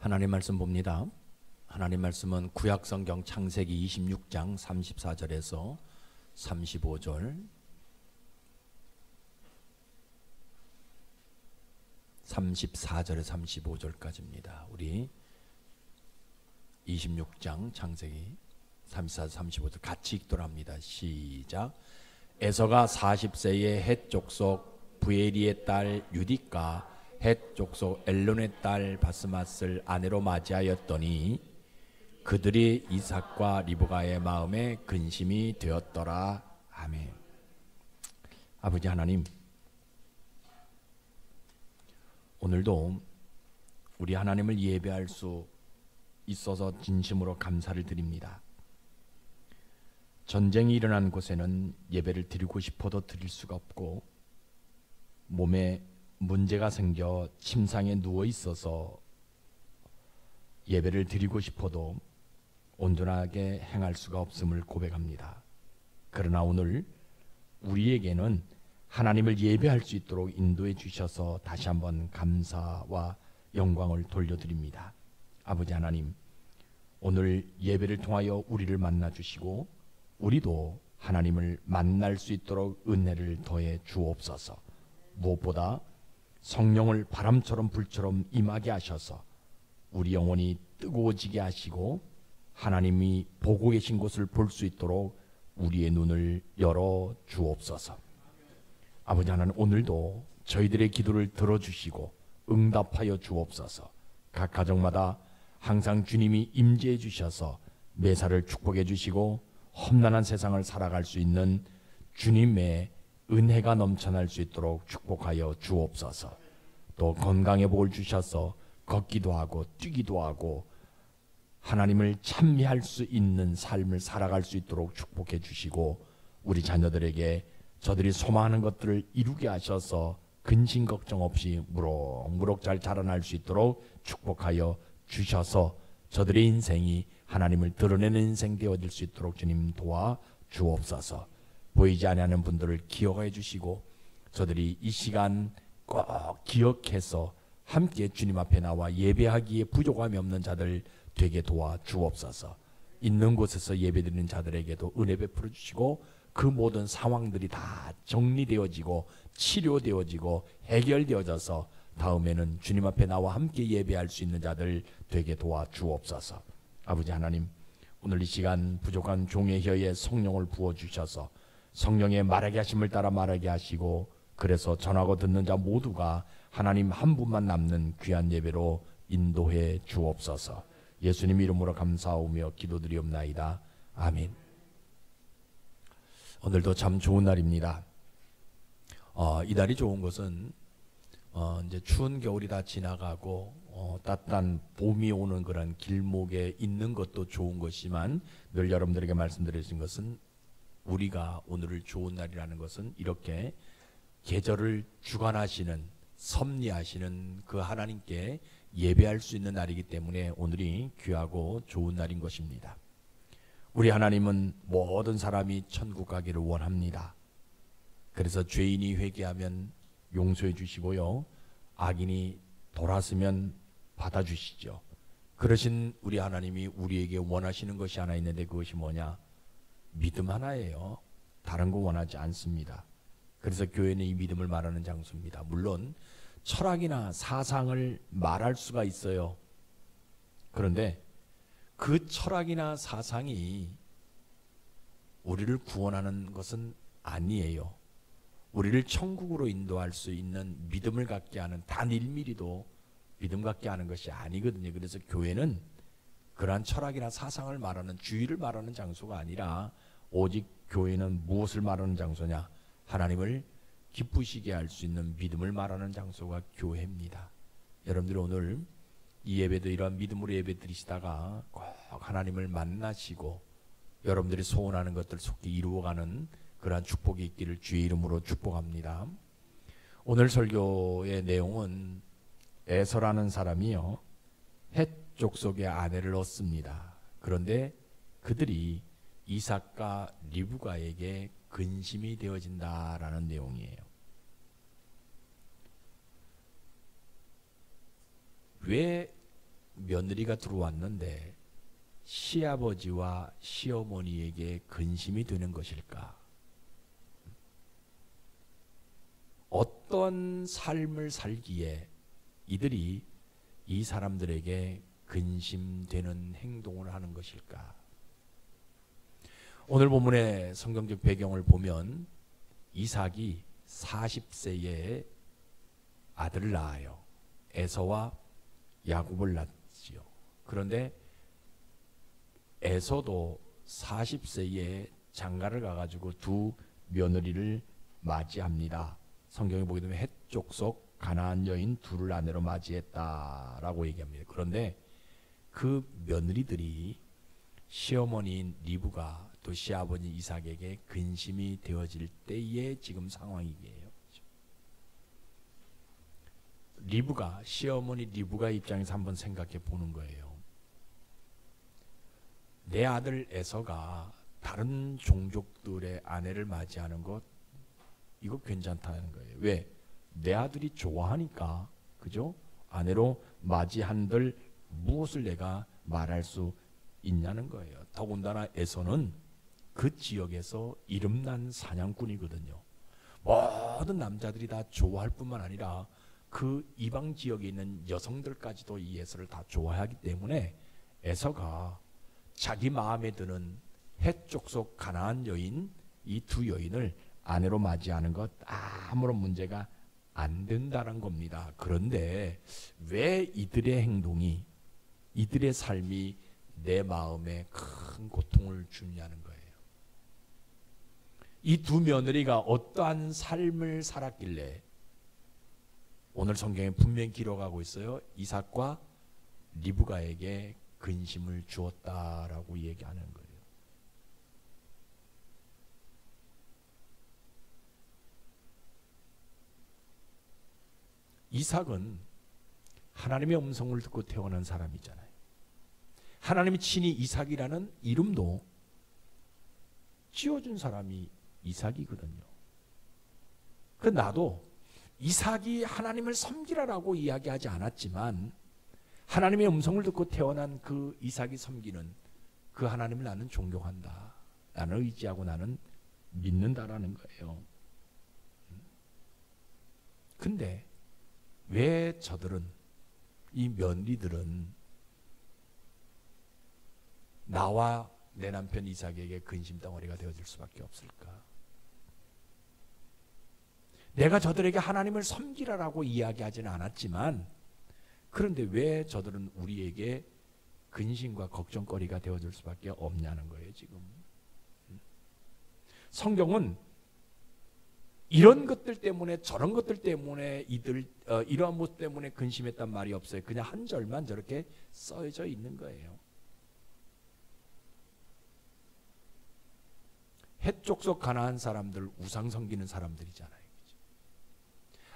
하나님 말씀 봅니다. 하나님 말씀은 구약성경 창세기 26장 34절에서 35절, 34절에 35절까지입니다. 우리 26장 창세기 34, 35절 같이 읽도록 합니다. 시작. 에서가 40세에 헷 족속 부에리의 딸 유디가 헷 족속 엘론의 딸 바스맛을 아내로 맞이하였더니 그들이 이삭과 리브가의 마음에 근심이 되었더라. 아멘. 아버지 하나님, 오늘도 우리 하나님을 예배할 수 있어서 진심으로 감사를 드립니다. 전쟁이 일어난 곳에는 예배를 드리고 싶어도 드릴 수가 없고, 몸에 문제가 생겨 침상에 누워 있어서 예배를 드리고 싶어도 온전하게 행할 수가 없음을 고백합니다. 그러나 오늘 우리에게는 하나님을 예배할 수 있도록 인도해 주셔서 다시 한번 감사와 영광을 돌려드립니다. 아버지 하나님, 오늘 예배를 통하여 우리를 만나 주시고 우리도 하나님을 만날 수 있도록 은혜를 더해 주옵소서. 무엇보다 성령을 바람처럼 불처럼 임하게 하셔서 우리 영혼이 뜨거워지게 하시고 하나님이 보고 계신 곳을 볼 수 있도록 우리의 눈을 열어 주옵소서. 아버지 하나님, 오늘도 저희들의 기도를 들어주시고 응답하여 주옵소서. 각 가정마다 항상 주님이 임재해 주셔서 매사를 축복해 주시고 험난한 세상을 살아갈 수 있는 주님의 은혜가 넘쳐날 수 있도록 축복하여 주옵소서. 또 건강의 복을 주셔서 걷기도 하고 뛰기도 하고 하나님을 찬미할 수 있는 삶을 살아갈 수 있도록 축복해 주시고 우리 자녀들에게 저들이 소망하는 것들을 이루게 하셔서 근심 걱정 없이 무럭무럭 잘 자라날 수 있도록 축복하여 주셔서 저들의 인생이 하나님을 드러내는 인생 되어질 수 있도록 주님 도와 주옵소서. 보이지 아니하는 분들을 기억해 주시고 저들이 이 시간 꼭 기억해서 함께 주님 앞에 나와 예배하기에 부족함이 없는 자들 되게 도와 주옵소서. 있는 곳에서 예배드리는 자들에게도 은혜 베풀어 주시고 그 모든 상황들이 다 정리되어지고 치료되어지고 해결되어져서 다음에는 주님 앞에 나와 함께 예배할 수 있는 자들 되게 도와 주옵소서. 아버지 하나님, 오늘 이 시간 부족한 종의 혀에 성령을 부어주셔서 성령의 말하게 하심을 따라 말하게 하시고 그래서 전하고 듣는 자 모두가 하나님 한 분만 남는 귀한 예배로 인도해 주옵소서. 예수님 이름으로 감사하오며 기도드리옵나이다. 아멘. 오늘도 참 좋은 날입니다. 이 날이 좋은 것은 이제 추운 겨울이 다 지나가고 따뜻한 봄이 오는 그런 길목에 있는 것도 좋은 것이지만 늘 여러분들에게 말씀드린 것은 우리가 오늘을 좋은 날이라는 것은 이렇게 계절을 주관하시는 섭리하시는 그 하나님께 예배할 수 있는 날이기 때문에 오늘이 귀하고 좋은 날인 것입니다. 우리 하나님은 모든 사람이 천국 가기를 원합니다. 그래서 죄인이 회개하면 용서해 주시고요, 악인이 돌아서면 받아주시죠. 그러신 우리 하나님이 우리에게 원하시는 것이 하나 있는데 그것이 뭐냐? 믿음 하나예요. 다른 거 원하지 않습니다. 그래서 교회는 이 믿음을 말하는 장소입니다. 물론 철학이나 사상을 말할 수가 있어요. 그런데 그 철학이나 사상이 우리를 구원하는 것은 아니에요. 우리를 천국으로 인도할 수 있는 믿음을 갖게 하는 단 1mm도 믿음 갖게 하는 것이 아니거든요. 그래서 교회는 그러한 철학이나 사상을 말하는 주의를 말하는 장소가 아니라 오직 교회는 무엇을 말하는 장소냐? 하나님을 기쁘시게 할 수 있는 믿음을 말하는 장소가 교회입니다. 여러분들 오늘 이 예배도 이러한 믿음으로 예배 드리시다가 꼭 하나님을 만나시고 여러분들이 소원하는 것들 속히 이루어가는 그러한 축복이 있기를 주의 이름으로 축복합니다. 오늘 설교의 내용은 에서라는 사람이요, 헷 족속의 아내를 얻습니다. 그런데 그들이 이삭과 리브가에게 근심이 되어진다라는 내용이에요. 왜 며느리가 들어왔는데 시아버지와 시어머니에게 근심이 되는 것일까? 어떤 삶을 살기에 이들이 이 사람들에게 근심되는 행동을 하는 것일까? 오늘 본문의 성경적 배경을 보면 이삭이 40세에 아들을 낳아요. 에서와 야곱을 낳지요. 그런데 에서도 40세에 장가를 가가지고 두 며느리를 맞이합니다. 성경에 보게 되면 헷 족속 가나안 여인 둘을 아내로 맞이했다라고 얘기합니다. 그런데 그 며느리들이 시어머니인 리브가 또 시아버지 이삭에게 근심이 되어질 때의 지금 상황이에요. 리브가, 시어머니 리브가 입장에서 한번 생각해 보는 거예요. 내 아들 에서가 다른 종족들의 아내를 맞이하는 것, 이거 괜찮다는 거예요. 왜? 내 아들이 좋아하니까. 그죠? 아내로 맞이한들 무엇을 내가 말할 수 있냐는 거예요. 더군다나 에서는 그 지역에서 이름난 사냥꾼이거든요. 모든 남자들이 다 좋아할 뿐만 아니라 그 이방 지역에 있는 여성들까지도 이 에서를 다 좋아하기 때문에 에서가 자기 마음에 드는 헷 족속 가나안 여인, 이 두 여인을 아내로 맞이하는 것 아무런 문제가 안 된다는 겁니다. 그런데 왜 이들의 행동이, 이들의 삶이 내 마음에 큰 고통을 주냐는 거예요. 이 두 며느리가 어떠한 삶을 살았길래, 오늘 성경에 분명히 기록하고 있어요. 이삭과 리브가에게 근심을 주었다라고 얘기하는 거예요. 이삭은 하나님의 음성을 듣고 태어난 사람이잖아요. 하나님이 친히 이삭이라는 이름도 지어준 사람이 이삭이거든요. 그 나도 이삭이 하나님을 섬기라라고 이야기하지 않았지만 하나님의 음성을 듣고 태어난 그 이삭이 섬기는 그 하나님을 나는 존경한다. 나는 의지하고 나는 믿는다라는 거예요. 근데 왜 저들은, 이 며느리들은 나와 내 남편 이삭에게 근심덩어리가 되어줄 수밖에 없을까? 내가 저들에게 하나님을 섬기라라고 이야기하지는 않았지만, 그런데 왜 저들은 우리에게 근심과 걱정거리가 되어줄 수밖에 없냐는 거예요, 지금. 성경은 이런 것들 때문에, 저런 것들 때문에 이러한 모습 때문에 근심했단 말이 없어요. 그냥 한 절만 저렇게 써져 있는 거예요. 헷 족속 가나안 사람들, 우상 섬기는 사람들이잖아요.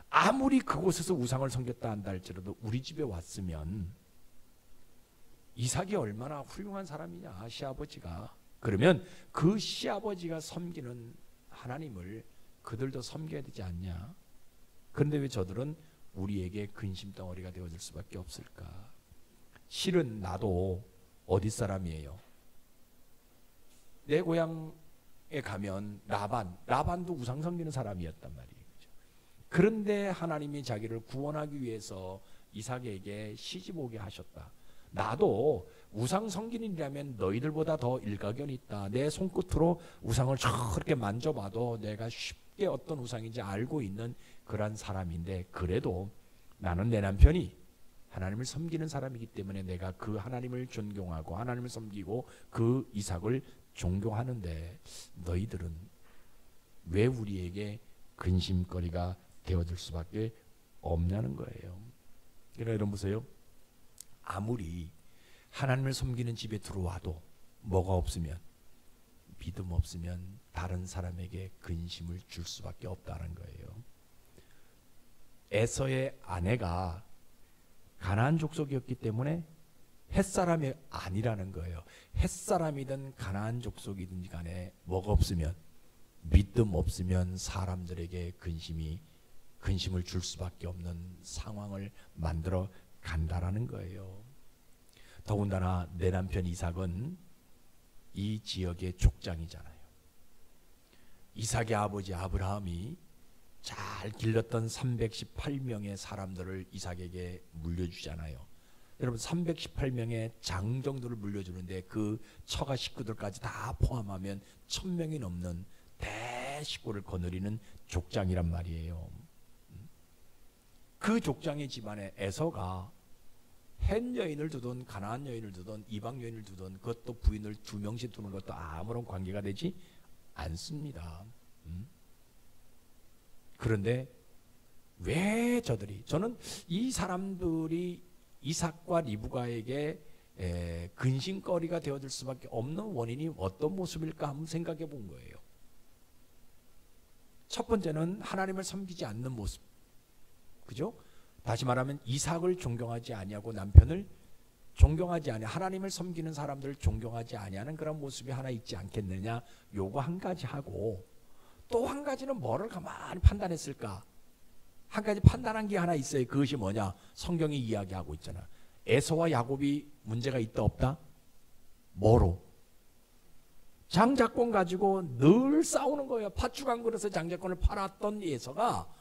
아무리 그곳에서 우상을 섬겼다 한다 할지라도 우리 집에 왔으면 이삭이 얼마나 훌륭한 사람이냐, 시아버지가. 그러면 그 시아버지가 섬기는 하나님을 그들도 섬겨야 되지 않냐? 그런데 왜 저들은 우리에게 근심덩어리가 되어줄 수밖에 없을까? 실은 나도 어디 사람이에요? 내 고향에 가면 라반도 우상 섬기는 사람이었단 말이에요. 그런데 하나님이 자기를 구원하기 위해서 이삭에게 시집 오게 하셨다. 나도 우상 성기인이라면 너희들보다 더 일가견이 있다. 내 손끝으로 우상을 저렇게 만져봐도 내가 쉽게 어떤 우상인지 알고 있는 그런 사람인데, 그래도 나는 내 남편이 하나님을 섬기는 사람이기 때문에 내가 그 하나님을 존경하고 하나님을 섬기고 그 이삭을 존경하는데, 너희들은 왜 우리에게 근심거리가 되어줄 수밖에 없냐는 거예요. 그러니까 여러분 보세요. 아무리 하나님을 섬기는 집에 들어와도 뭐가 없으면, 믿음 없으면 다른 사람에게 근심을 줄 수밖에 없다는 거예요. 에서의 아내가 가나안 족속이었기 때문에 햇사람이 아니라는 거예요. 햇사람이든 가나안 족속이든지 간에 뭐가 없으면, 믿음 없으면 사람들에게 근심을 줄 수밖에 없는 상황을 만들어 간다라는 거예요. 더군다나 내 남편 이삭은 이 지역의 족장이잖아요. 이삭의 아버지 아브라함이 잘 길렀던 318명의 사람들을 이삭에게 물려주잖아요. 여러분 318명의 장 정도를 물려주는데 그 처가 식구들까지 다 포함하면 1000명이 넘는 대식구를 거느리는 족장이란 말이에요. 그 족장의 집안에 에서가 헷 여인을 두든 가나안 여인을 두든 이방 여인을 두든 그것도 부인을 2명씩 두는 것도 아무런 관계가 되지 않습니다. 그런데 왜 저는 이 사람들이 이삭과 리브가에게 근심거리가 되어줄 수밖에 없는 원인이 어떤 모습일까 한번 생각해 본 거예요. 첫 번째는 하나님을 섬기지 않는 모습, 그죠? 다시 말하면 이삭을 존경하지 아니하고 남편을 존경하지 아니, 하나님을 섬기는 사람들을 존경하지 아니하는 그런 모습이 하나 있지 않겠느냐, 요거 한 가지 하고, 또 한 가지는 뭐를 가만히 판단했을까? 한 가지 판단한 게 하나 있어요. 그것이 뭐냐? 성경이 이야기하고 있잖아. 에서와 야곱이 문제가 있다 없다? 뭐로? 장자권 가지고 늘 싸우는 거예요. 팥죽 한 그릇에 장자권을 팔았던 에서가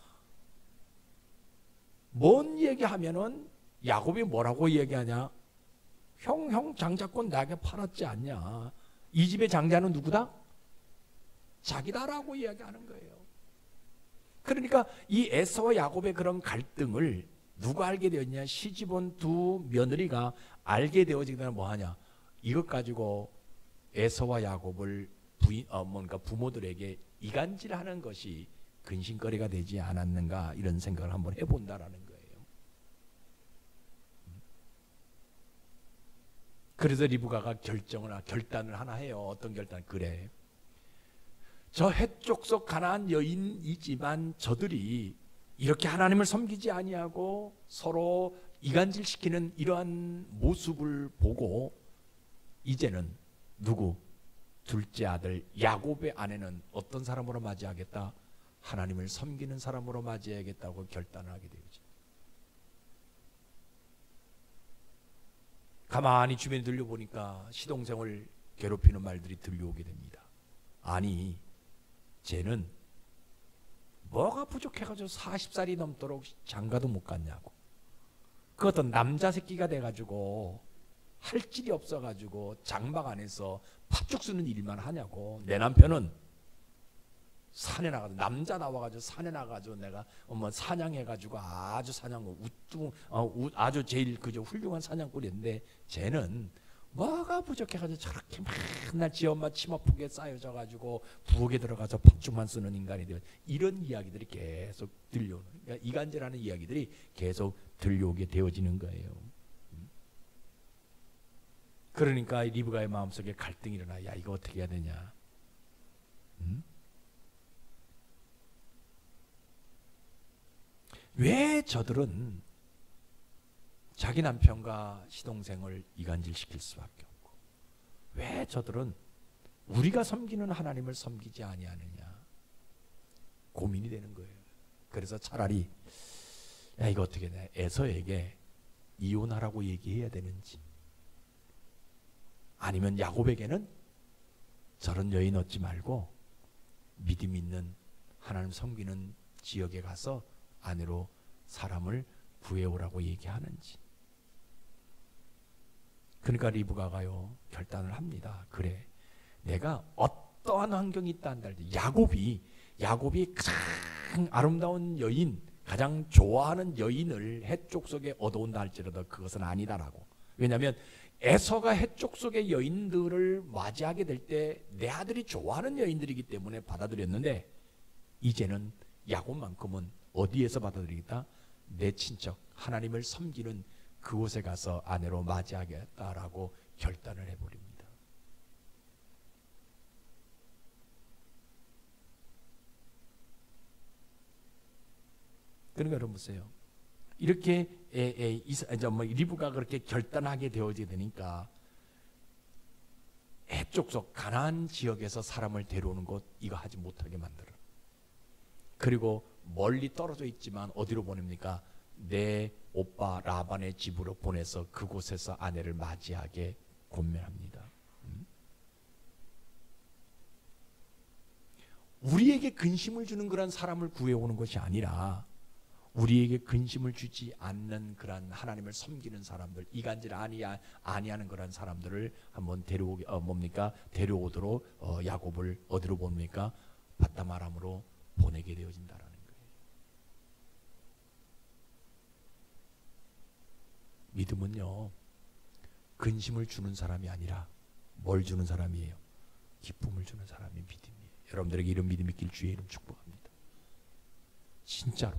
뭔 얘기하면은 야곱이 뭐라고 얘기하냐? 형 장자권 나에게 팔았지 않냐? 이 집의 장자는 누구다? 자기다라고 이야기하는 거예요. 그러니까 이 에서와 야곱의 그런 갈등을 누가 알게 되었냐? 시집온 두 며느리가 알게 되어지게 되면 뭐하냐? 이것 가지고 에서와 야곱을 뭔가 부모들에게 이간질하는 것이 근심거리가 되지 않았는가, 이런 생각을 한번 해본다라는 거예요. 그래서 리브가가 결단을 하나 해요. 어떤 결단? 그래, 저 해쪽 속 가나안 여인이지만 저들이 이렇게 하나님을 섬기지 아니하고 서로 이간질시키는 이러한 모습을 보고 이제는 누구? 둘째 아들 야곱의 아내는 어떤 사람으로 맞이하겠다? 하나님을 섬기는 사람으로 맞이해야겠다고 결단을 하게 되죠. 가만히 주변에 들려보니까 시동생을 괴롭히는 말들이 들려오게 됩니다. 아니, 쟤는 뭐가 부족해가지고 40살이 넘도록 장가도 못 갔냐고. 그 어떤 남자 새끼가 돼가지고 할 일이 없어가지고 장막 안에서 팥죽 쓰는 일만 하냐고. 내 남편은 산에 나가서 남자 나와가지고 산에 나가가지고 내가 사냥해가지고 아주 사냥 아주 제일 그저 훌륭한 사냥꾼인데 쟤는 뭐가 부족해가지고 저렇게 맨날 지 엄마 치마폭에 쌓여져가지고 부엌에 들어가서 팥죽만 쓰는 인간이 되어, 이런 이야기들이 계속 들려오는, 그러니까 이간질하는 이야기들이 계속 들려오게 되어지는 거예요. 그러니까 리브가의 마음속에 갈등이 일어나. 야, 이거 어떻게 해야 되냐? 왜 저들은 자기 남편과 시동생을 이간질시킬 수밖에 없고, 왜 저들은 우리가 섬기는 하나님을 섬기지 아니하느냐, 고민이 되는 거예요. 그래서 차라리 야, 이거 어떻게 돼? 에서에게 이혼하라고 얘기해야 되는지, 아니면 야곱에게는 저런 여인 얻지 말고 믿음 있는 하나님 섬기는 지역에 가서 아내로 사람을 구해오라고 얘기하는지. 그러니까 리브가가요 결단을 합니다. 그래, 내가 어떠한 환경이 있다 한다 할 때 야곱이 가장 아름다운 여인, 가장 좋아하는 여인을 해쪽 속에 얻어온다 할지라도 그것은 아니다라고. 왜냐하면 에서가 해쪽 속의 여인들을 맞이하게 될 때 내 아들이 좋아하는 여인들이기 때문에 받아들였는데, 이제는 야곱만큼은 어디에서 받아들이겠다? 내 친척 하나님을 섬기는 그곳에 가서 아내로 맞이하겠다라고 결단을 해버립니다. 그러니까 여러분 보세요. 이렇게 리브가 그렇게 결단하게 되어지게 되니까 해쪽 속 가나안 지역에서 사람을 데려오는 것, 이거 하지 못하게 만들어. 그리고 멀리 떨어져 있지만 어디로 보냅니까? 내 오빠 라반의 집으로 보내서 그곳에서 아내를 맞이하게 권면합니다. 우리에게 근심을 주는 그런 사람을 구해오는 것이 아니라 우리에게 근심을 주지 않는 그런 하나님을 섬기는 사람들, 이간질 아니하는 그런 사람들을 한번 데려오도록 야곱을 어디로 보냅니까? 밧다마람으로 보내게 되어진다라는 거예요. 믿음은요, 근심을 주는 사람이 아니라 뭘 주는 사람이에요? 기쁨을 주는 사람이 믿음이에요. 여러분들에게 이런 믿음이 있길 주의 이름 축복합니다. 진짜로.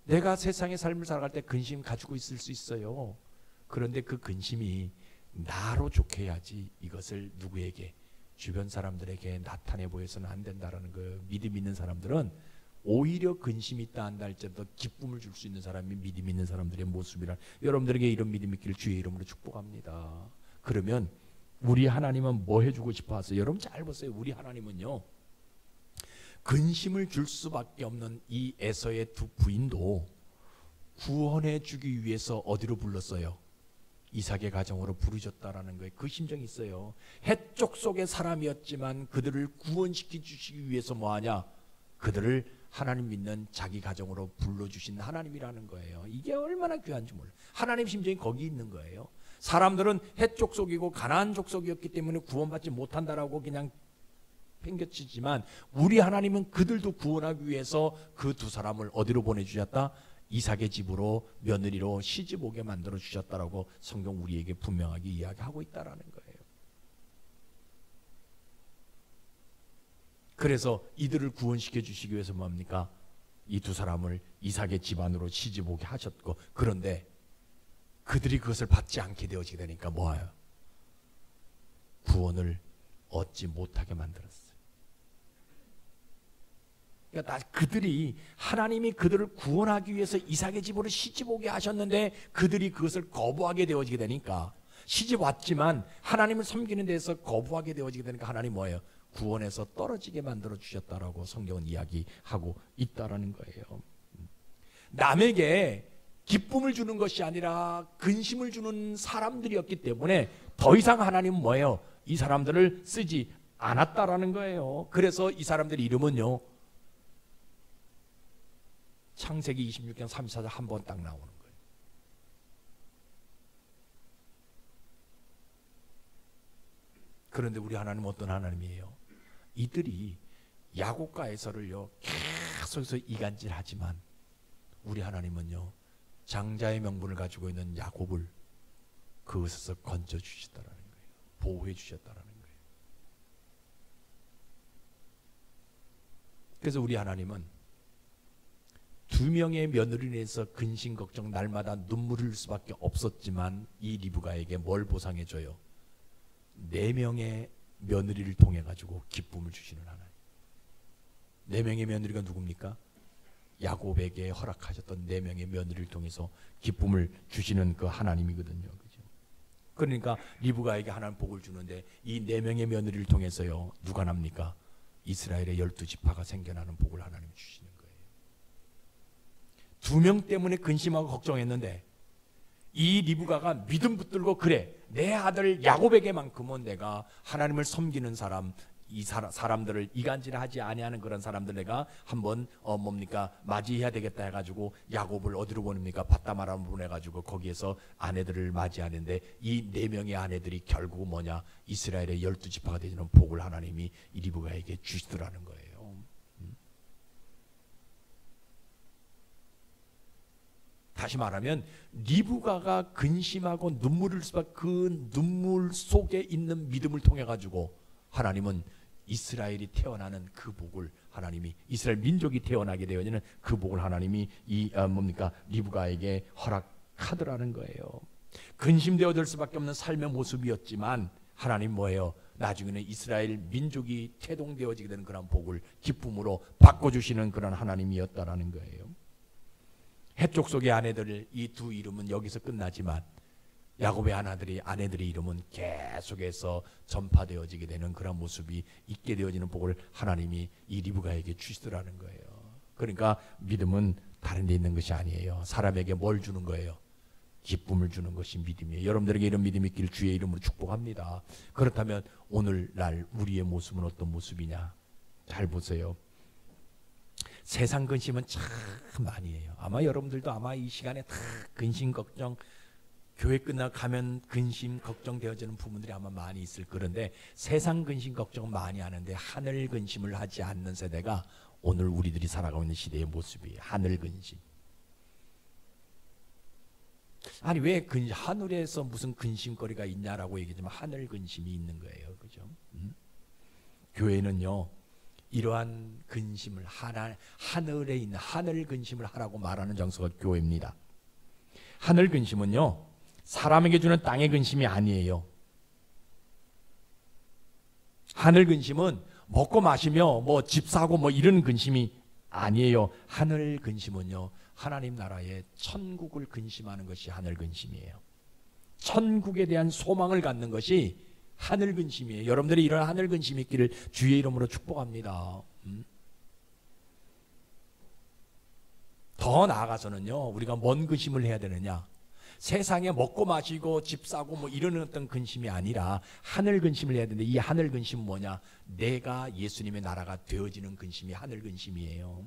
내가 세상의 삶을 살아갈 때 근심 가지고 있을 수 있어요. 그런데 그 근심이 나로 좋게 해야지 이것을 누구에게, 주변 사람들에게 나타내 보여서는 안 된다라는 거예요. 믿음 있는 사람들은 오히려 근심이 있다 한다 할지라도 기쁨을 줄 수 있는 사람이 믿음 있는 사람들의 모습이라, 여러분들에게 이런 믿음이 있기를 주의 이름으로 축복합니다. 그러면 우리 하나님은 뭐 해주고 싶어 하세요? 여러분 잘 보세요. 우리 하나님은요, 근심을 줄 수밖에 없는 이 에서의 두 부인도 구원해 주기 위해서 어디로 불렀어요? 이삭의 가정으로 부르셨다라는 거예요. 그 심정이 있어요. 해쪽 속의 사람이었지만 그들을 구원시켜 주시기 위해서 뭐하냐? 그들을 하나님 믿는 자기 가정으로 불러주신 하나님이라는 거예요. 이게 얼마나 귀한지 몰라요. 하나님 심정이 거기 있는 거예요. 사람들은 해쪽 속이고 가나안 족속이었기 때문에 구원받지 못한다라고 그냥 팽겨치지만 우리 하나님은 그들도 구원하기 위해서 그 두 사람을 어디로 보내주셨다? 이삭의 집으로 며느리로 시집 오게 만들어 주셨다라고 성경 우리에게 분명하게 이야기하고 있다라는 거예요. 그래서 이들을 구원시켜 주시기 위해서 뭡니까? 이 두 사람을 이삭의 집안으로 시집 오게 하셨고, 그런데 그들이 그것을 받지 않게 되어지게 되니까 뭐예요? 구원을 얻지 못하게 만들었어요. 그러니까 그들이, 하나님이 그들을 구원하기 위해서 이삭의 집으로 시집 오게 하셨는데 그들이 그것을 거부하게 되어지게 되니까, 시집 왔지만 하나님을 섬기는 데서 거부하게 되어지게 되니까 하나님 뭐예요? 구원에서 떨어지게 만들어 주셨다라고 성경은 이야기하고 있다라는 거예요. 남에게 기쁨을 주는 것이 아니라 근심을 주는 사람들이었기 때문에 더 이상 하나님은 뭐예요? 이 사람들을 쓰지 않았다라는 거예요. 그래서 이 사람들의 이름은요, 창세기 26장 34절 한 번 딱 나오는 거예요. 그런데 우리 하나님은 어떤 하나님이에요? 이들이 야곱과 에서를요 계속해서 이간질하지만 우리 하나님은요 장자의 명분을 가지고 있는 야곱을 그것에서 건져주시다라는 거예요. 보호해 주셨다라는 거예요. 그래서 우리 하나님은 두 명의 며느리에 대해서 근심 걱정 날마다 눈물을 흘릴 수밖에 없었지만 이 리브가에게 뭘 보상해줘요? 4명의 며느리를 통해 가지고 기쁨을 주시는 하나님. 4명의 며느리가 누굽니까? 야곱에게 허락하셨던 4명의 며느리를 통해서 기쁨을 주시는 그 하나님이거든요. 그죠? 그러니까 리브가에게 하나님 복을 주는데 이 4명의 며느리를 통해서요 누가 납니까? 이스라엘의 12지파가 생겨나는 복을 하나님 주시는 거예요. 2명 때문에 근심하고 걱정했는데 이 리브가가 믿음 붙들고, 그래, 내 아들 야곱에게만큼은 내가 하나님을 섬기는 사람, 이 사람들을 이간질하지 아니하는 그런 사람들 내가 한번 맞이해야 되겠다 해가지고 야곱을 어디로 보냅니까? 밧다마람 보내가지고 거기에서 아내들을 맞이하는데 이 4명의 아내들이 결국 뭐냐? 이스라엘의 12지파가 되는 복을 하나님이 이 리브가에게 주시더라는 거예요. 다시 말하면 리브가가 근심하고 눈물을 흘릴 수밖에, 그 눈물 속에 있는 믿음을 통해 가지고 하나님은 이스라엘이 태어나는 그 복을, 하나님이 이스라엘 민족이 태어나게 되어지는 그 복을 하나님이 리브가에게 허락하더라는 거예요. 근심되어 될 수밖에 없는 삶의 모습이었지만 하나님 뭐예요? 나중에는 이스라엘 민족이 태동되어지게 되는 그런 복을 기쁨으로 바꿔주시는 그런 하나님이었다라는 거예요. 해쪽 속의 아내들, 이 두 이름은 여기서 끝나지만 야곱의 아내들의 이름은 계속해서 전파되어지게 되는 그런 모습이 있게 되어지는 복을 하나님이 이 리브가에게 주시더라는 거예요. 그러니까 믿음은 다른 데 있는 것이 아니에요. 사람에게 뭘 주는 거예요? 기쁨을 주는 것이 믿음이에요. 여러분들에게 이런 믿음이 있기를 주의 이름으로 축복합니다. 그렇다면 오늘날 우리의 모습은 어떤 모습이냐? 잘 보세요. 세상 근심은 참 많이 해요. 아마 여러분들도 아마 이 시간에 다 근심 걱정, 교회 끝나가면 근심 걱정되어지는 부분들이 아마 많이 있을 그런데 세상 근심 걱정은 많이 하는데 하늘 근심을 하지 않는 세대가 오늘 우리들이 살아가고 있는 시대의 모습이에요. 하늘 근심. 아니 왜 하늘에서 무슨 근심거리가 있냐라고 얘기하지만 하늘 근심이 있는 거예요. 그죠? 교회는요 이러한 근심을 하늘에 있는 하늘 근심을 하라고 말하는 장소가 교회입니다. 하늘 근심은요 사람에게 주는 땅의 근심이 아니에요. 하늘 근심은 먹고 마시며 뭐 집 사고 뭐 이런 근심이 아니에요. 하늘 근심은요 하나님 나라의 천국을 근심하는 것이 하늘 근심이에요. 천국에 대한 소망을 갖는 것이 하늘 근심이에요. 여러분들이 이런 하늘 근심이 있기를 주의 이름으로 축복합니다. 더 나아가서는요 우리가 뭔 근심을 해야 되느냐? 세상에 먹고 마시고 집 사고 뭐 이런 어떤 근심이 아니라 하늘 근심을 해야 되는데 이 하늘 근심은 뭐냐? 내가 예수님의 나라가 되어지는 근심이 하늘 근심이에요.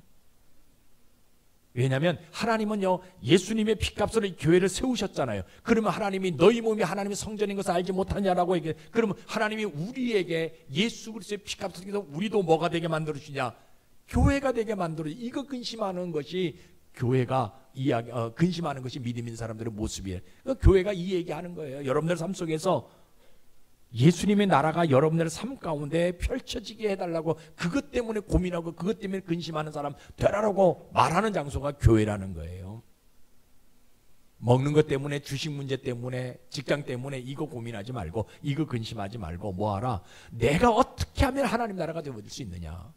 왜냐하면 하나님은요 예수님의 피값으로 교회를 세우셨잖아요. 그러면 하나님이 너희 몸이 하나님의 성전인 것을 알지 못하냐라고 얘기해. 그러면 하나님이 우리에게 예수 그리스도의 피값으로 해서 우리도 뭐가 되게 만들어 주냐? 교회가 되게 만들어. 이거 근심하는 것이 교회가 근심하는 것이 믿음 있는 사람들의 모습이에요. 그러니까 교회가 이 얘기하는 거예요. 여러분들 삶 속에서 예수님의 나라가 여러분들의 삶 가운데 펼쳐지게 해달라고 그것 때문에 고민하고 그것 때문에 근심하는 사람 되라라고 말하는 장소가 교회라는 거예요. 먹는 것 때문에 주식 문제 때문에 직장 때문에 이거 고민하지 말고 이거 근심하지 말고 뭐하라? 내가 어떻게 하면 하나님 나라가 되어질 수 있느냐?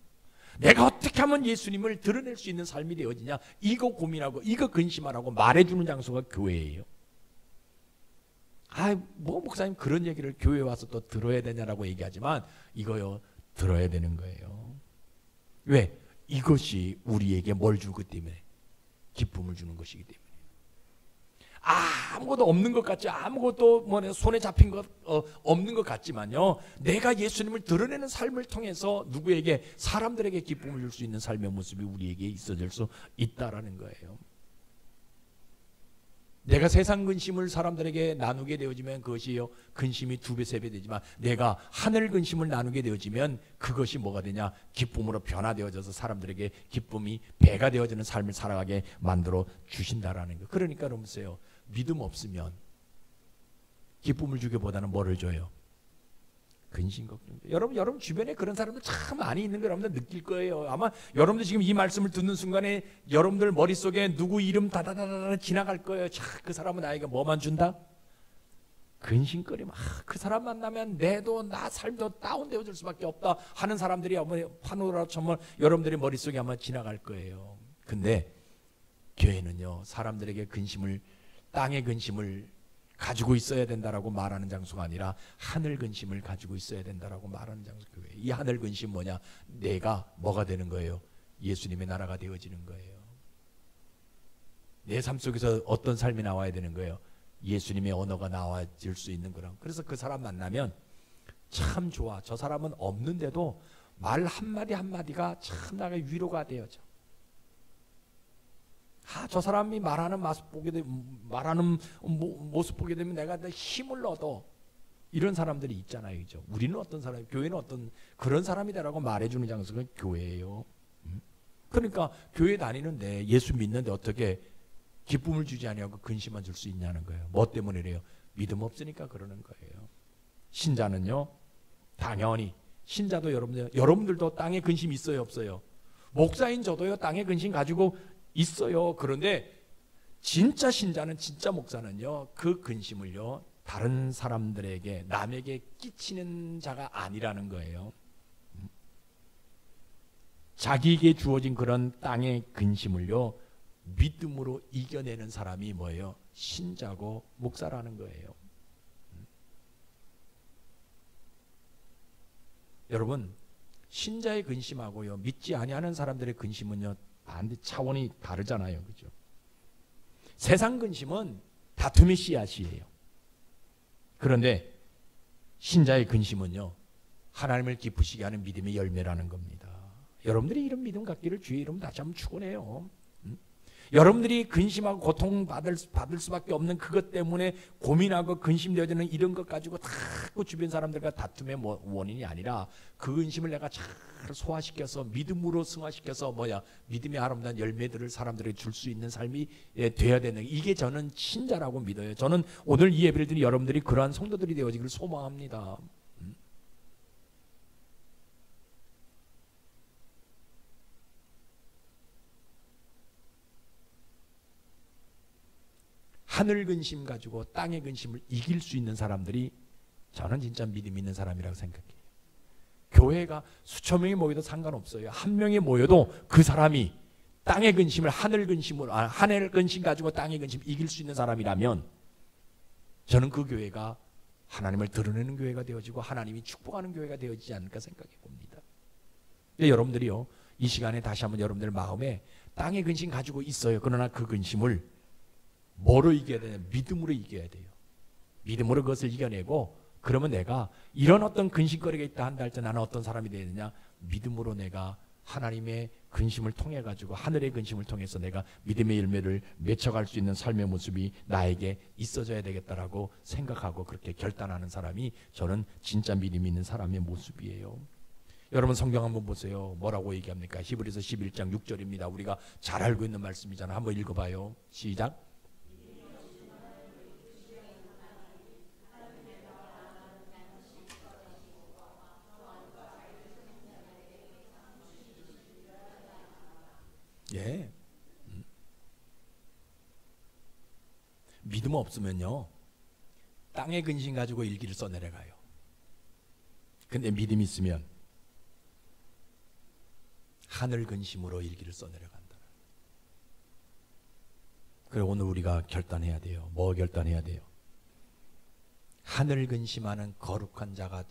내가 어떻게 하면 예수님을 드러낼 수 있는 삶이 되어지냐? 이거 고민하고 이거 근심하라고 말해주는 장소가 교회예요. 뭐 목사님 그런 얘기를 교회에 와서 또 들어야 되냐라고 얘기하지만 이거요 들어야 되는 거예요. 왜? 이것이 우리에게 뭘 주기 때문에 기쁨을 주는 것이기 때문에. 아무것도 없는 것 같지 아무것도 뭐 손에 잡힌 것 없는 것 같지만요 내가 예수님을 드러내는 삶을 통해서 누구에게 사람들에게 기쁨을 줄 수 있는 삶의 모습이 우리에게 있어질 수 있다라는 거예요. 내가 세상 근심을 사람들에게 나누게 되어지면 그것이요 근심이 2배 3배 되지만 내가 하늘 근심을 나누게 되어지면 그것이 뭐가 되냐? 기쁨으로 변화되어져서 사람들에게 기쁨이 배가 되어지는 삶을 살아가게 만들어 주신다라는 거. 그러니까 여러분요 믿음 없으면 기쁨을 주기보다는 뭐를 줘요? 근심 걱정. 여러분 주변에 그런 사람들 참 많이 있는 거 여러분들 느낄 거예요. 아마 여러분들 지금 이 말씀을 듣는 순간에 여러분들 머릿속에 누구 이름 다다다다 지나갈 거예요. 자, 그 사람은 나에게 뭐만 준다? 근심거리면 그 사람 만나면 나 삶도 다운되어질 수밖에 없다 하는 사람들이 아마 파노라처럼 여러분들의 머릿속에 아마 지나갈 거예요. 근데 교회는요 사람들에게 땅의 근심을 가지고 있어야 된다라고 말하는 장소가 아니라 하늘 근심을 가지고 있어야 된다라고 말하는 장소 교회. 이 하늘 근심 뭐냐? 내가 뭐가 되는 거예요? 예수님의 나라가 되어지는 거예요. 내 삶 속에서 어떤 삶이 나와야 되는 거예요? 예수님의 언어가 나와질 수 있는 거랑. 그래서 그 사람 만나면 참 좋아. 저 사람은 없는데도 말 한마디 한마디가 참 나에게 위로가 되어져. 저 사람이 말하는 모습 보게 되면 내가 힘을 얻어. 이런 사람들이 있잖아요. 그죠? 우리는 어떤 사람, 교회는 어떤 그런 사람이다라고 말해주는 장소가 교회예요. 그러니까 교회 다니는데 예수 믿는데 어떻게 기쁨을 주지 아니하고 근심만 줄 수 있냐는 거예요. 뭐 때문에 그래요? 믿음 없으니까 그러는 거예요. 신자는요 당연히 신자도 여러분들도 땅에 근심 있어요 없어요? 목사인 저도요 땅에 근심 가지고 있어요. 그런데 진짜 신자는 진짜 목사는요 그 근심을요 다른 사람들에게 남에게 끼치는 자가 아니라는 거예요. 자기에게 주어진 그런 땅의 근심을요 믿음으로 이겨내는 사람이 뭐예요? 신자고 목사라는 거예요. 여러분 신자의 근심하고요 믿지 아니하는 사람들의 근심은요 근데 차원이 다르잖아요. 그죠? 세상 근심은 다툼의 씨앗이에요. 그런데 신자의 근심은요, 하나님을 기쁘시게 하는 믿음의 열매라는 겁니다. 여러분들이 이런 믿음 갖기를 주의 이름 다시 한번 축원해요. 여러분들이 근심하고 고통받을 수밖에 없는 그것 때문에 고민하고 근심되어지는 이런 것 가지고 자꾸 주변 사람들과 다툼의 원인이 아니라 그 근심을 내가 잘 소화시켜서 믿음으로 승화시켜서 믿음의 아름다운 열매들을 사람들에게 줄 수 있는 삶이 되어야 되는, 이게 저는 신자라고 믿어요. 저는 오늘 이 예배를 드린 여러분들이 그러한 성도들이 되어지기를 소망합니다. 하늘 근심 가지고 땅의 근심을 이길 수 있는 사람들이 저는 진짜 믿음 있는 사람이라고 생각해요. 교회가 수천 명이 모여도 상관없어요. 한 명이 모여도 그 사람이 땅의 근심을 하늘 근심 가지고 땅의 근심 이길 수 있는 사람이라면 저는 그 교회가 하나님을 드러내는 교회가 되어지고 하나님이 축복하는 교회가 되어지지 않을까 생각해 봅니다. 여러분들이요, 이 시간에 다시 한번 여러분들 마음에 땅의 근심 가지고 있어요. 그러나 그 근심을 뭐로 이겨야 되냐? 믿음으로 이겨야 돼요. 믿음으로 그것을 이겨내고, 그러면 내가 이런 어떤 근심거리가 있다 한다 할 때 나는 어떤 사람이 되야 되냐? 믿음으로 내가 하나님의 근심을 통해 가지고, 하늘의 근심을 통해서 내가 믿음의 열매를 맺혀갈 수 있는 삶의 모습이 나에게 있어져야 되겠다라고 생각하고 그렇게 결단하는 사람이 저는 진짜 믿음 있는 사람의 모습이에요. 여러분 성경 한번 보세요. 뭐라고 얘기합니까? 히브리서 11장 6절입니다. 우리가 잘 알고 있는 말씀이잖아요. 한번 읽어봐요. 시작. 예. 믿음 없으면요, 땅의 근심 가지고 일기를 써내려가요. 근데 믿음 있으면 하늘 근심으로 일기를 써내려간다. 그리고 오늘 우리가 결단해야 돼요. 뭐 결단해야 돼요? 하늘 근심하는 거룩한 자가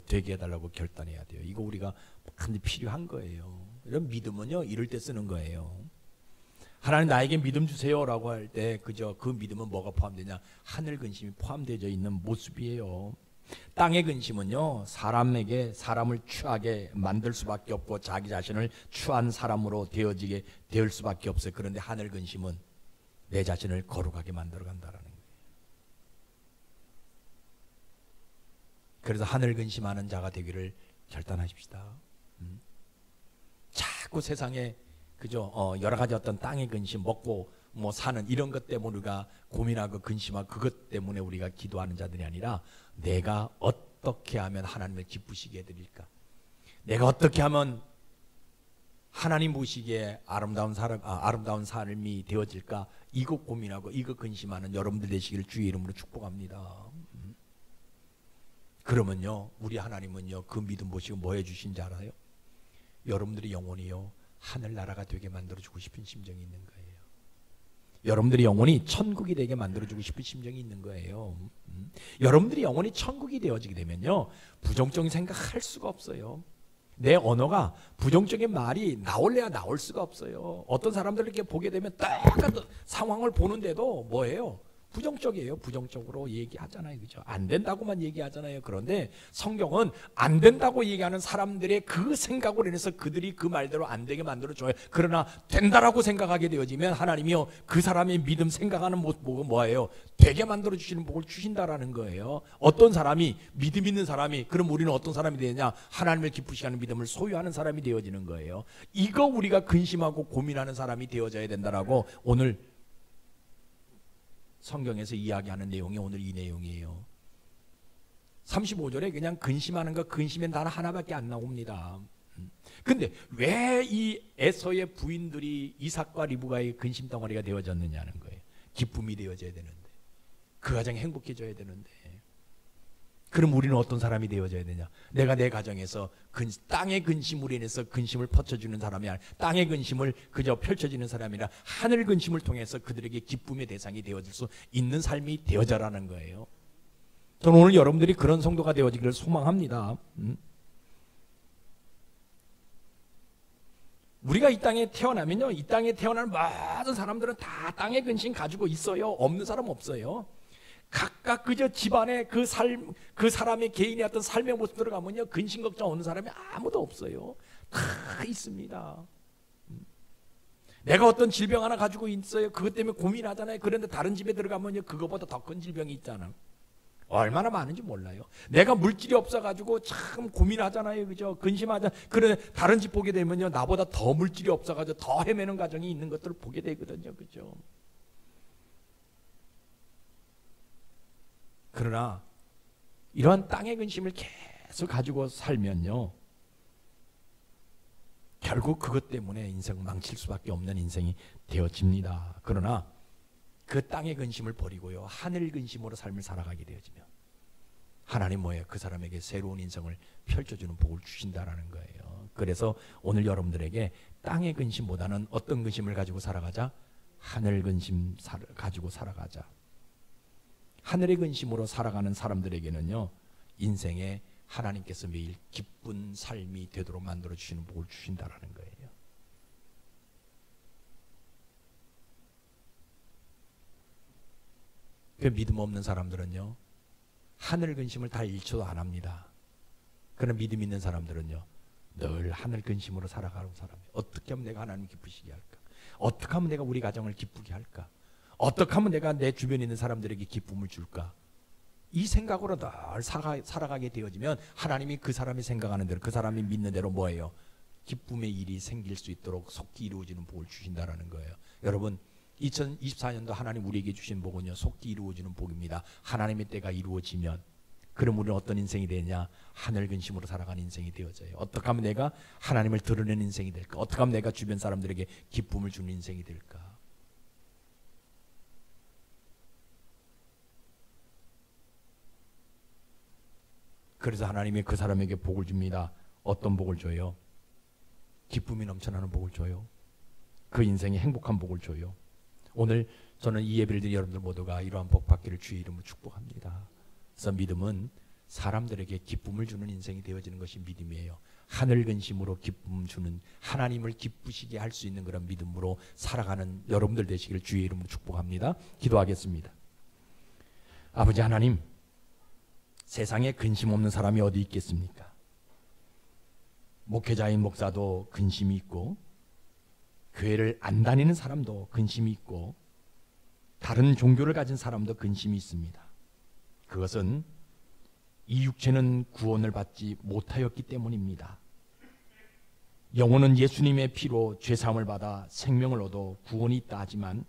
되게 해달라고 결단해야 돼요. 이거 우리가 반드시 필요한 거예요. 이런 믿음은요, 이럴 때 쓰는 거예요. 하나님 나에게 믿음 주세요라고 할 때 그저 그 믿음은 뭐가 포함되냐? 하늘 근심이 포함되어 있는 모습이에요. 땅의 근심은요, 사람에게 사람을 추하게 만들 수밖에 없고 자기 자신을 추한 사람으로 되을 수밖에 없어요. 그런데 하늘 근심은 내 자신을 거룩하게 만들어 간다라는 거예요. 그래서 하늘 근심하는 자가 되기를 결단하십시다. 자꾸 세상에 그죠? 여러 가지 어떤 땅의 근심, 먹고 사는 이런 것 때문에 우리가 고민하고 근심하고 그것 때문에 우리가 기도하는 자들이 아니라 내가 어떻게 하면 하나님을 기쁘시게 해드릴까? 내가 어떻게 하면 하나님 보시기에 아름다운 삶이 되어질까? 이거 고민하고 이거 근심하는 여러분들 되시기를 주의 이름으로 축복합니다. 그러면요, 우리 하나님은요, 그 믿음 보시고 뭐 해주신지 알아요? 여러분들의 영혼이요, 하늘나라가 되게 만들어주고 싶은 심정이 있는 거예요. 여러분들의 영혼이 천국이 되게 만들어주고 싶은 심정이 있는 거예요. 여러분들의 영혼이 천국이 되어지게 되면요, 부정적인 생각할 수가 없어요. 내 언어가 부정적인 말이 나올래야 나올 수가 없어요. 어떤 사람들 이렇게 보게 되면 똑같은 상황을 보는데도 뭐예요? 부정적이에요. 부정적으로 얘기하잖아요. 그죠? 안 된다고만 얘기하잖아요. 그런데 성경은 안 된다고 얘기하는 사람들의 그 생각으로 인해서 그들이 그 말대로 안 되게 만들어줘요. 그러나 된다라고 생각하게 되어지면 하나님이요, 그 사람의 믿음 생각하는 모습은 뭐예요? 되게 만들어주시는 복을 주신다라는 거예요. 어떤 사람이, 믿음 있는 사람이, 그럼 우리는 어떤 사람이 되느냐? 하나님을 기쁘시게 하는 믿음을 소유하는 사람이 되어지는 거예요. 이거 우리가 근심하고 고민하는 사람이 되어져야 된다라고 오늘 성경에서 이야기하는 내용이 오늘 이 내용이에요. 35절에 그냥 근심하는 거, 근심의 단어 하나밖에 안 나옵니다. 근데 왜 이 에서의 부인들이 이삭과 리브가의 근심 덩어리가 되어졌느냐는 거예요. 기쁨이 되어져야 되는데, 그 가정이 행복해져야 되는데, 그럼 우리는 어떤 사람이 되어져야 되냐? 내가 내 가정에서 땅의 근심으로 인해서 근심을 퍼쳐주는 사람이 아니라, 땅의 근심을 그저 펼쳐지는 사람이 아니라 하늘 근심을 통해서 그들에게 기쁨의 대상이 되어질 수 있는 삶이 되어져라는 거예요. 저는 오늘 여러분들이 그런 성도가 되어지기를 소망합니다. 우리가 이 땅에 태어나면요, 이 땅에 태어난 모든 사람들은 다 땅의 근심 가지고 있어요. 없는 사람 없어요. 각각 그저 집안의 그 사람의 개인의 어떤 삶의 모습 들어가면요, 근심 걱정 없는 사람이 아무도 없어요. 다 있습니다. 내가 어떤 질병 하나 가지고 있어요. 그것 때문에 고민하잖아요. 그런데 다른 집에 들어가면요, 그거보다 더 큰 질병이 있잖아. 얼마나 많은지 몰라요. 내가 물질이 없어가지고 참 고민하잖아요. 그죠? 근심하잖아. 그런데 다른 집 보게 되면요, 나보다 더 물질이 없어가지고 더 헤매는 가정이 있는 것들을 보게 되거든요. 그죠? 그러나 이러한 땅의 근심을 계속 가지고 살면요, 결국 그것 때문에 인생 망칠 수밖에 없는 인생이 되어집니다. 그러나 그 땅의 근심을 버리고요, 하늘 근심으로 삶을 살아가게 되어지면 하나님 뭐예요? 그 사람에게 새로운 인생을 펼쳐주는 복을 주신다라는 거예요. 그래서 오늘 여러분들에게 땅의 근심보다는 어떤 근심을 가지고 살아가자? 하늘 근심 가지고 살아가자. 하늘의 근심으로 살아가는 사람들에게는요, 인생에 하나님께서 매일 기쁜 삶이 되도록 만들어 주시는 복을 주신다라는 거예요. 그 믿음 없는 사람들은요, 하늘 근심을 다 1초도 안 합니다. 그러나 믿음 있는 사람들은요, 늘 하늘 근심으로 살아가는 사람이에요. 어떻게 하면 내가 하나님 기쁘시게 할까? 어떻게 하면 내가 우리 가정을 기쁘게 할까? 어떻게 하면 내가 내 주변에 있는 사람들에게 기쁨을 줄까? 이 생각으로 늘 살아가게 되어지면 하나님이 그 사람이 생각하는 대로, 그 사람이 믿는 대로 뭐예요? 기쁨의 일이 생길 수 있도록 속히 이루어지는 복을 주신다라는 거예요. 여러분, 2024년도 하나님 우리에게 주신 복은요, 속히 이루어지는 복입니다. 하나님의 때가 이루어지면 그럼 우리는 어떤 인생이 되냐? 하늘 근심으로 살아가는 인생이 되어져요. 어떻게 하면 내가 하나님을 드러내는 인생이 될까? 어떻게 하면 내가 주변 사람들에게 기쁨을 주는 인생이 될까? 그래서 하나님이 그 사람에게 복을 줍니다. 어떤 복을 줘요? 기쁨이 넘쳐나는 복을 줘요. 그 인생에 행복한 복을 줘요. 오늘 저는 이 예배를 드린 여러분들 모두가 이러한 복 받기를 주의 이름으로 축복합니다. 그래서 믿음은 사람들에게 기쁨을 주는 인생이 되어지는 것이 믿음이에요. 하늘 근심으로 기쁨 주는, 하나님을 기쁘시게 할 수 있는 그런 믿음으로 살아가는 여러분들 되시기를 주의 이름으로 축복합니다. 기도하겠습니다. 아버지 하나님, 세상에 근심 없는 사람이 어디 있겠습니까? 목회자인 목사도 근심이 있고, 교회를 안 다니는 사람도 근심이 있고, 다른 종교를 가진 사람도 근심이 있습니다. 그것은 이 육체는 구원을 받지 못하였기 때문입니다. 영혼은 예수님의 피로 죄사함을 받아 생명을 얻어 구원이 있다 하지만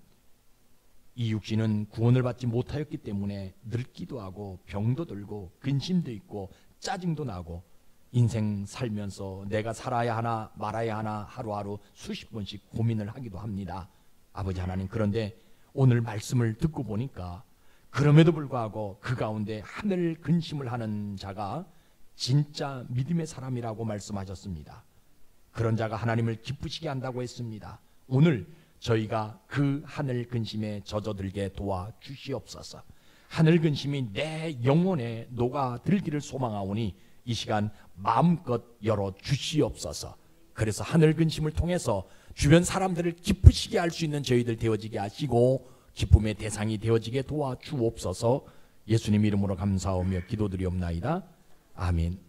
이 육신은 구원을 받지 못하였기 때문에 늙기도 하고 병도 들고 근심도 있고 짜증도 나고 인생 살면서 내가 살아야 하나 말아야 하나 하루하루 수십 번씩 고민을 하기도 합니다. 아버지 하나님, 그런데 오늘 말씀을 듣고 보니까 그럼에도 불구하고 그 가운데 하늘 근심을 하는 자가 진짜 믿음의 사람이라고 말씀하셨습니다. 그런 자가 하나님을 기쁘시게 한다고 했습니다. 오늘 저희가 그 하늘 근심에 젖어들게 도와주시옵소서. 하늘 근심이 내 영혼에 녹아들기를 소망하오니 이 시간 마음껏 열어주시옵소서. 그래서 하늘 근심을 통해서 주변 사람들을 기쁘시게 할 수 있는 저희들 되어지게 하시고 기쁨의 대상이 되어지게 도와주옵소서. 예수님 이름으로 감사하며 기도드리옵나이다. 아멘.